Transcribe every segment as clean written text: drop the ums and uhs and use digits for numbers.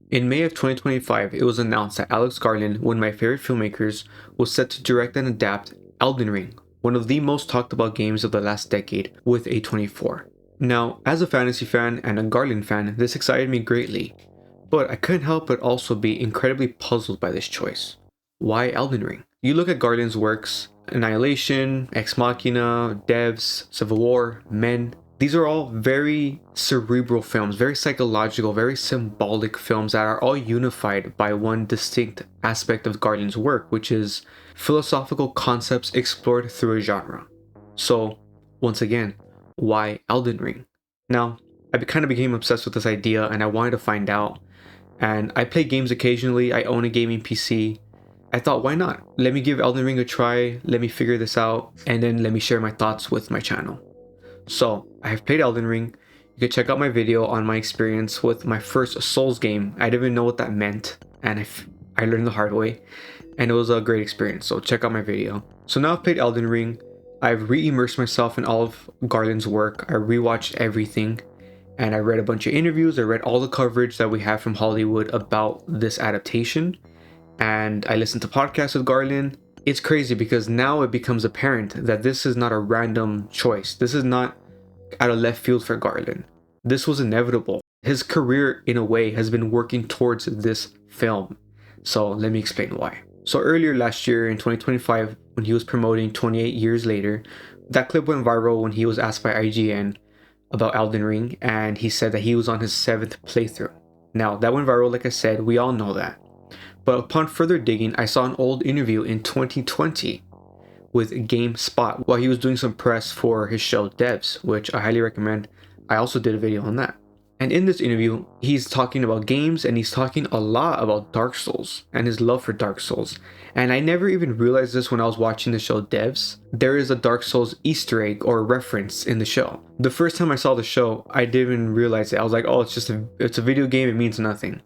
In May of 2025, it was announced that Alex Garland, one of my favorite filmmakers, was set to direct and adapt Elden Ring, one of the most talked about games of the last decade, with A24. Now, as a fantasy fan and a Garland fan, this excited me greatly, but I couldn't help but also be incredibly puzzled by this choice. Why Elden Ring? You look at Garland's works, Annihilation, Ex Machina, Devs, Civil War, Men. These are all very cerebral films, very psychological, very symbolic films that are all unified by one distinct aspect of Garland's work, which is philosophical concepts explored through a genre. So, once again, why Elden Ring? Now, I kind of became obsessed with this idea and I wanted to find out. And I play games occasionally, I own a gaming PC. I thought, why not? Let me give Elden Ring a try, let me figure this out, and then let me share my thoughts with my channel. So, I have played Elden Ring. You can check out my video on my experience with my first Souls game. I didn't even know what that meant, and I learned the hard way, and it was a great experience, so check out my video. So now I've played Elden Ring. I've re-immersed myself in all of Garland's work. I rewatched everything, and I read a bunch of interviews. I read all the coverage that we have from Hollywood about this adaptation, and I listened to podcasts with Garland. It's crazy because now it becomes apparent that this is not a random choice. This is not out of left field for Garland. This was inevitable. His career, in a way, has been working towards this film. So let me explain why. So earlier last year in 2025, when he was promoting 28 Years Later, that clip went viral when he was asked by IGN about Elden Ring, and he said that he was on his 7th playthrough. Now, that went viral, like I said, we all know that. But upon further digging, I saw an old interview in 2020 with GameSpot while he was doing some press for his show Devs, which I highly recommend. I also did a video on that. And in this interview, he's talking about games and he's talking a lot about Dark Souls and his love for Dark Souls. And I never even realized this when I was watching the show Devs. There is a Dark Souls Easter egg or reference in the show. The first time I saw the show, I didn't even realize it. I was like, oh, it's a video game, it means nothing.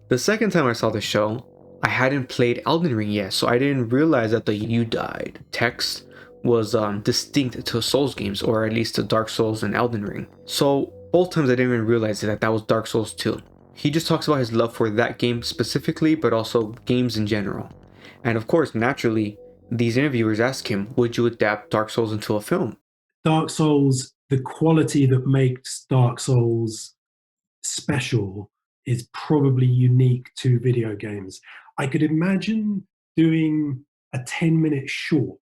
The second time I saw the show, I hadn't played Elden Ring yet, so I didn't realize that the "you died" text was distinct to Souls games, or at least to Dark Souls and Elden Ring. So both times I didn't even realize that was Dark Souls 2. He just talks about his love for that game specifically, but also games in general. And of course, naturally, these interviewers ask him, would you adapt Dark Souls into a film? Dark Souls, the quality that makes Dark Souls special is probably unique to video games. I could imagine doing a 10-minute short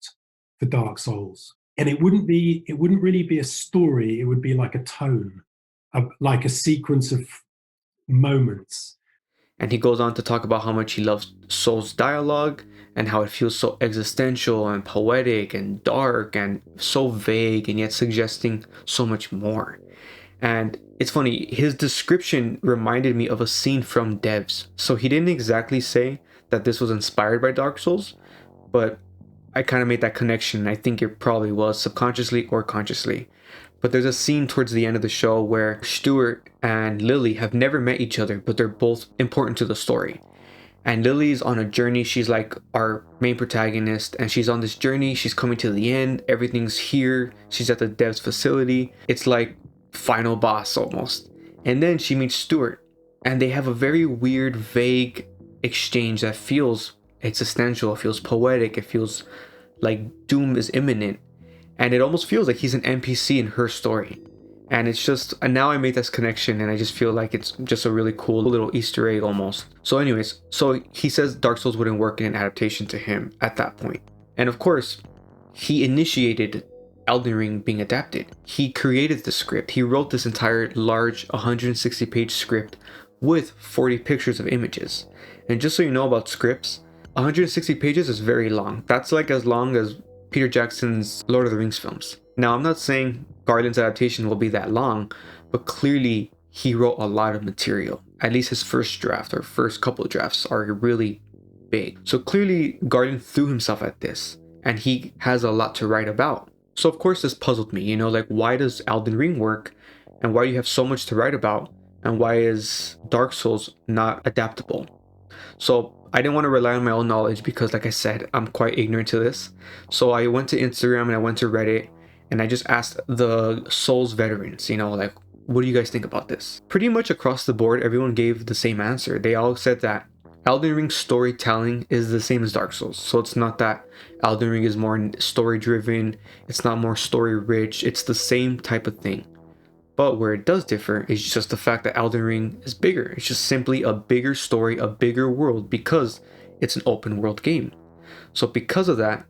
for Dark Souls, and it wouldn't really be a story. It would be like a tone, like a sequence of moments. And he goes on to talk about how much he loves Souls dialogue and how it feels so existential and poetic and dark and so vague and yet suggesting so much more. And it's funny, his description reminded me of a scene from Devs. So he didn't exactly say that this was inspired by Dark Souls, but I kind of made that connection. I think it probably was, subconsciously or consciously. But there's a scene towards the end of the show where Stuart and Lily have never met each other, but they're both important to the story. And Lily's on a journey. She's like our main protagonist, and she's on this journey. She's coming to the end. Everything's here. She's at the Devs facility. It's like final boss almost. And then she meets Stuart, and they have a very weird, vague exchange that feels existential. It feels poetic. It feels like doom is imminent. And it almost feels like he's an NPC in her story. And it's just, and now I made this connection, and I just feel like it's just a really cool little Easter egg almost. So anyways, so he says Dark Souls wouldn't work in an adaptation to him at that point. And of course, he initiated Elden Ring being adapted. He created the script. He wrote this entire large 160-page script with 40 pictures of images. And just so you know about scripts, 160 pages is very long. That's like as long as Peter Jackson's Lord of the Rings films. Now, I'm not saying Garland's adaptation will be that long, but clearly he wrote a lot of material. At least his first draft or first couple of drafts are really big. So clearly Garland threw himself at this, and he has a lot to write about. So of course this puzzled me, like why does Elden Ring work, and why do you have so much to write about, and why is Dark Souls not adaptable? So I didn't want to rely on my own knowledge because, like I said, I'm quite ignorant to this. So I went to Instagram and I went to Reddit, and I just asked the Souls veterans, like What do you guys think about this? Pretty much across the board, everyone gave the same answer. They all said that Elden Ring storytelling is the same as Dark Souls. So it's not that Elden Ring is more story driven, it's not more story rich, it's the same type of thing. But where it does differ is just the fact that Elden Ring is bigger. It's just simply a bigger story, a bigger world, because it's an open world game. So because of that,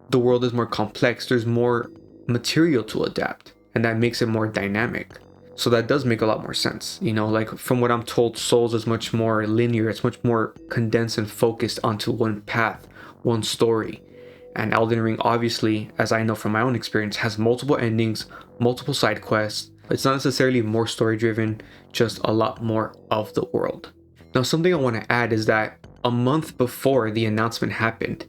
the world is more complex, there's more material to adapt, and that makes it more dynamic. So that does make a lot more sense. You know, like from what I'm told, Souls is much more linear, it's much more condensed and focused onto one path, one story. And Elden Ring, obviously, as I know from my own experience, has multiple endings, multiple side quests. It's not necessarily more story driven, just a lot more of the world. Now, something I want to add is that a month before the announcement happened,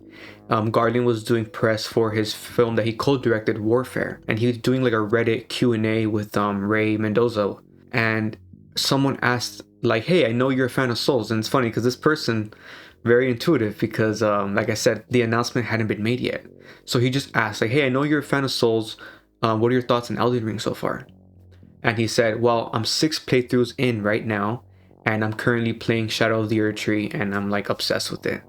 Garland was doing press for his film that he co-directed, Warfare, and he was doing like a Reddit Q&A with Ray Mendoza, and someone asked like, hey, I know you're a fan of Souls. And it's funny because this person, very intuitive, because like I said, the announcement hadn't been made yet. So he just asked like, hey, I know you're a fan of Souls, what are your thoughts on Elden Ring so far? And he said, well, I'm 6 playthroughs in right now, and I'm currently playing Shadow of the Erdtree, and I'm like obsessed with it.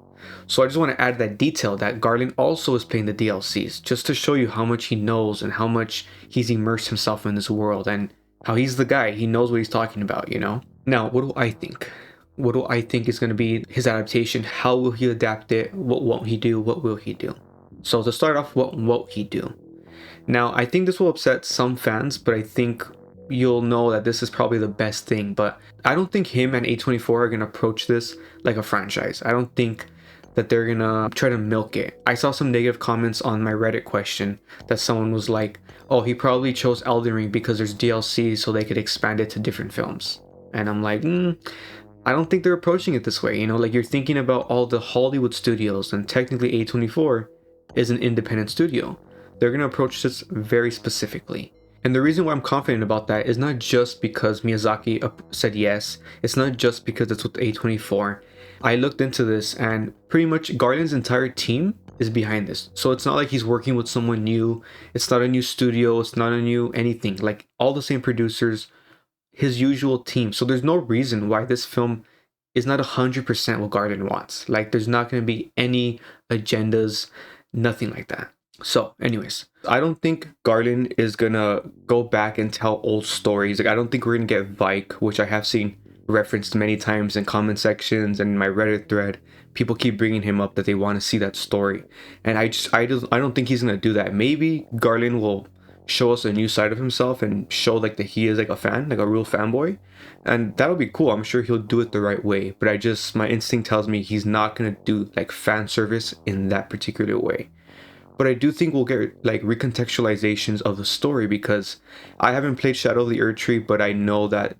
So I just want to add that detail that Garland also is playing the DLCs, just to show you how much he knows and how much he's immersed himself in this world, and how he's the guy, he knows what he's talking about, you know? Now, what do I think? What do I think is going to be his adaptation? How will he adapt it? What won't he do? What will he do? So to start off, what won't he do? Now, I think this will upset some fans, but I think you'll know that this is probably the best thing. But I don't think him and A24 are going to approach this like a franchise. I don't think that they're going to try to milk it. I saw some negative comments on my Reddit question that someone was like, oh, he probably chose Elden Ring because there's DLC so they could expand it to different films. And I'm like, I don't think they're approaching it this way. You know, like you're thinking about all the Hollywood studios, and technically A24 is an independent studio. They're going to approach this very specifically. And the reason why I'm confident about that is not just because Miyazaki said yes. It's not just because it's with A24. I looked into this, and pretty much Garland's entire team is behind this. So it's not like he's working with someone new. It's not a new studio. It's not a new anything. Like all the same producers, his usual team. So there's no reason why this film is not 100% what Garland wants. Like there's not going to be any agendas, nothing like that. So anyways, I don't think Garland is gonna go back and tell old stories. Like I don't think we're gonna get Vike, which I have seen referenced many times in comment sections and in my Reddit thread. People keep bringing him up that they want to see that story, and I don't think he's gonna do that. Maybe Garland will show us a new side of himself and show like that he is like a fan, like a real fanboy, and that'll be cool. I'm sure he'll do it the right way, but my instinct tells me he's not gonna do like fan service in that particular way. But I do think we'll get like recontextualizations of the story, because I haven't played Shadow of the Erdtree, but I know that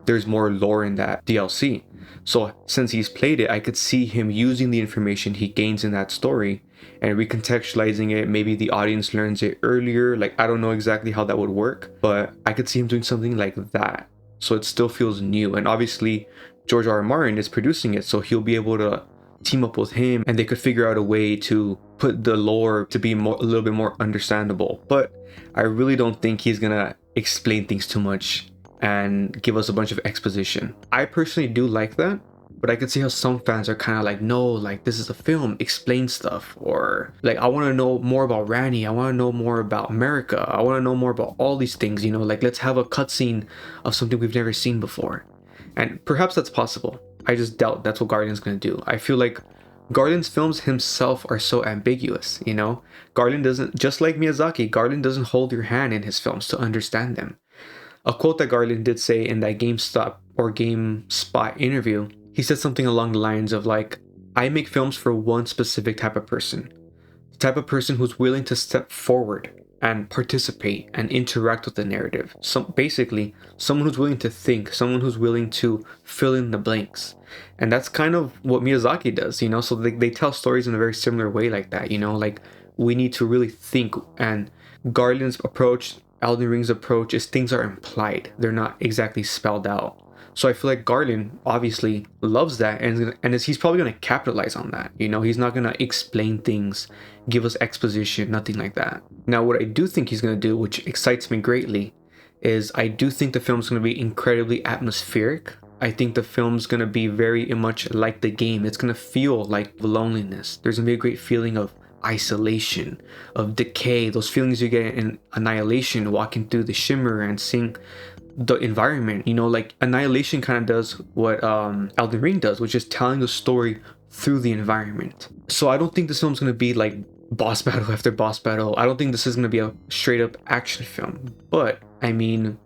there's more lore in that DLC. So since he's played it, I could see him using the information he gains in that story and recontextualizing it. Maybe the audience learns it earlier. Like I don't know exactly how that would work, but I could see him doing something like that. So it still feels new. And obviously George R. R. Martin is producing it, so he'll be able to team up with him, and they could figure out a way to put the lore to be a little bit more understandable. But I really don't think he's gonna explain things too much and give us a bunch of exposition. I personally do like that, but I could see how some fans are kind of like, no, like this is a film, explain stuff. Or like, I want to know more about Rani, I want to know more about America, I want to know more about all these things, you know, like let's have a cutscene of something we've never seen before. And perhaps that's possible. I just doubt that's what Garland's going to do. I feel like Garland's films himself are so ambiguous, you know? Garland doesn't, just like Miyazaki, Garland doesn't hold your hand in his films to understand them. A quote that Garland did say in that GameStop or GameSpot interview, he said something along the lines of like, I make films for one specific type of person. The type of person who's willing to step forward and participate and interact with the narrative. So basically, someone who's willing to think, someone who's willing to fill in the blanks. And that's kind of what Miyazaki does, you know? So they tell stories in a very similar way like that, you know? Like, we need to really think, and Garland's approach, Elden Ring's approach is things are implied. They're not exactly spelled out. So I feel like Garland obviously loves that, and he's probably going to capitalize on that. You know, he's not going to explain things, give us exposition, nothing like that. Now, what I do think he's going to do, which excites me greatly, is I do think the film's going to be incredibly atmospheric. I think the film's going to be very much like the game. It's going to feel like loneliness. There's going to be a great feeling of isolation, of decay, those feelings you get in Annihilation, walking through the shimmer and seeing the environment. You know, like Annihilation kind of does what Elden Ring does, which is telling a story through the environment. So I don't think this film's going to be like boss battle after boss battle. I don't think this is going to be a straight up action film. But I mean,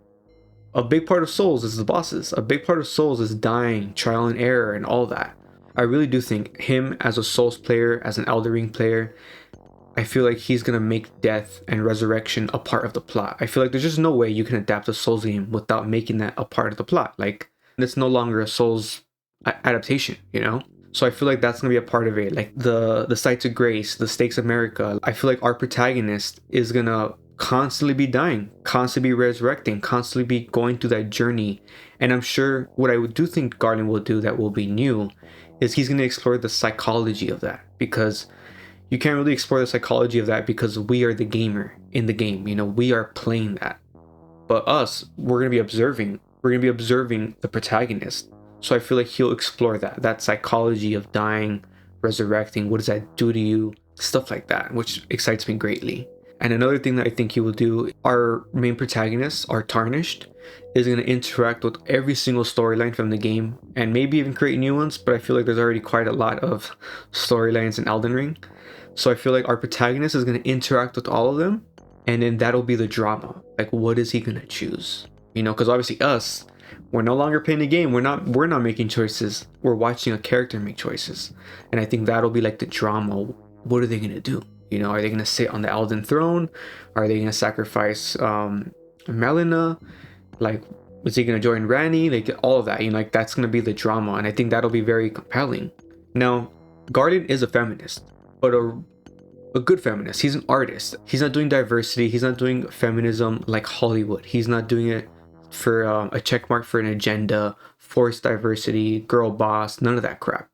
a big part of Souls is the bosses. A big part of Souls is dying, trial and error, and all that. I really do think him as a Souls player, as an Elden Ring player, I feel like he's gonna make death and resurrection a part of the plot. I feel like there's just no way you can adapt a Souls game without making that a part of the plot. Like, it's no longer a Souls adaptation, you know? So I feel like that's gonna be a part of it. Like the Sights of Grace, the Stakes of America. I feel like our protagonist is gonna constantly be dying, constantly be resurrecting, constantly be going through that journey. And I'm sure what I do think Garland will do that will be new is he's gonna explore the psychology of that, because you can't really explore the psychology of that because we are the gamer in the game. You know, we are playing that. But us, we're gonna be observing. We're gonna be observing the protagonist. So I feel like he'll explore that psychology of dying, resurrecting. What does that do to you? Stuff like that, which excites me greatly. And another thing that I think he will do, our main protagonists, our Tarnished, is going to interact with every single storyline from the game and maybe even create new ones, but I feel like there's already quite a lot of storylines in Elden Ring. So I feel like our protagonist is going to interact with all of them, and then that'll be the drama. Like, what is he going to choose? You know, because obviously us, we're no longer playing the game. We're not making choices. We're watching a character make choices. And I think that'll be like the drama. What are they going to do? You know, are they going to sit on the Elden throne? Are they going to sacrifice Melina? Like, is he going to join Ranni? Like, all of that, you know, like that's going to be the drama. And I think that'll be very compelling. Now, Garland is a feminist, but a good feminist. He's an artist. He's not doing diversity. He's not doing feminism like Hollywood. He's not doing it for a check mark for an agenda, forced diversity, girl boss, none of that crap.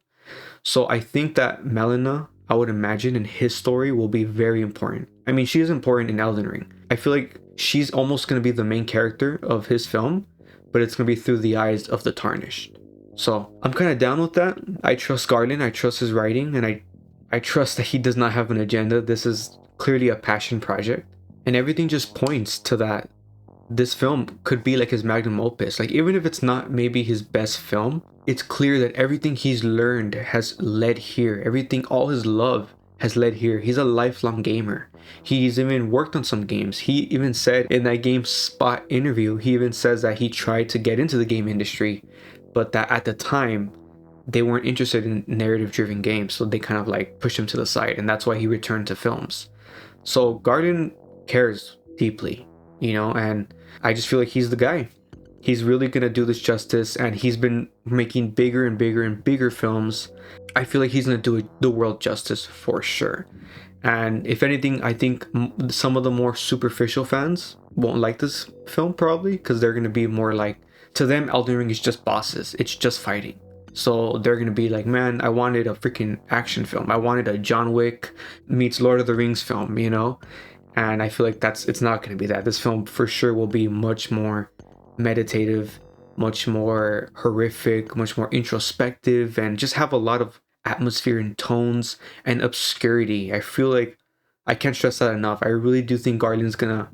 So I think that Melina, I would imagine, in his story will be very important. I mean, she is important in Elden Ring. I feel like she's almost going to be the main character of his film, but it's going to be through the eyes of the Tarnished. So I'm kind of down with that. I trust Garland. I trust his writing, and I trust that he does not have an agenda. This is clearly a passion project, and everything just points to that. This film could be like his magnum opus. Like, even if it's not maybe his best film, it's clear that everything he's learned has led here. Everything, all his love has led here. He's a lifelong gamer. He's even worked on some games. He even said in that GameSpot interview, he even says that he tried to get into the game industry, but that at the time they weren't interested in narrative-driven games, so they kind of like pushed him to the side, and that's why he returned to films. So Garland cares deeply, you know, and I just feel like he's the guy. He's really gonna do this justice, and he's been making bigger and bigger and bigger films. I feel like he's gonna do the world justice for sure. And if anything, I think some of the more superficial fans won't like this film probably, because they're gonna be more like, to them Elden Ring is just bosses, it's just fighting. So they're gonna be like, man, I wanted a freaking action film. I wanted a John Wick meets Lord of the Rings film, you know? And I feel like it's not gonna be that. This film for sure will be much more meditative, much more horrific, much more introspective, and just have a lot of atmosphere and tones and obscurity. I feel like, I can't stress that enough. I really do think Garland's gonna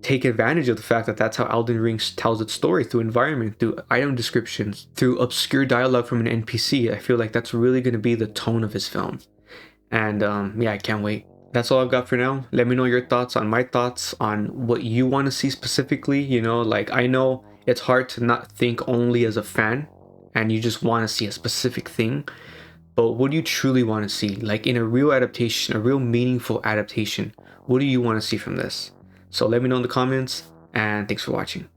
take advantage of the fact that that's how Elden Ring tells its story, through environment, through item descriptions, through obscure dialogue from an NPC. I feel like that's really going to be the tone of his film. And yeah, I can't wait. That's all I've got for now. Let me know your thoughts on my thoughts on what you want to see specifically. You know, like, I know it's hard to not think only as a fan and you just want to see a specific thing, but what do you truly want to see? Like, in a real adaptation, a real meaningful adaptation, what do you want to see from this? So let me know in the comments, and thanks for watching.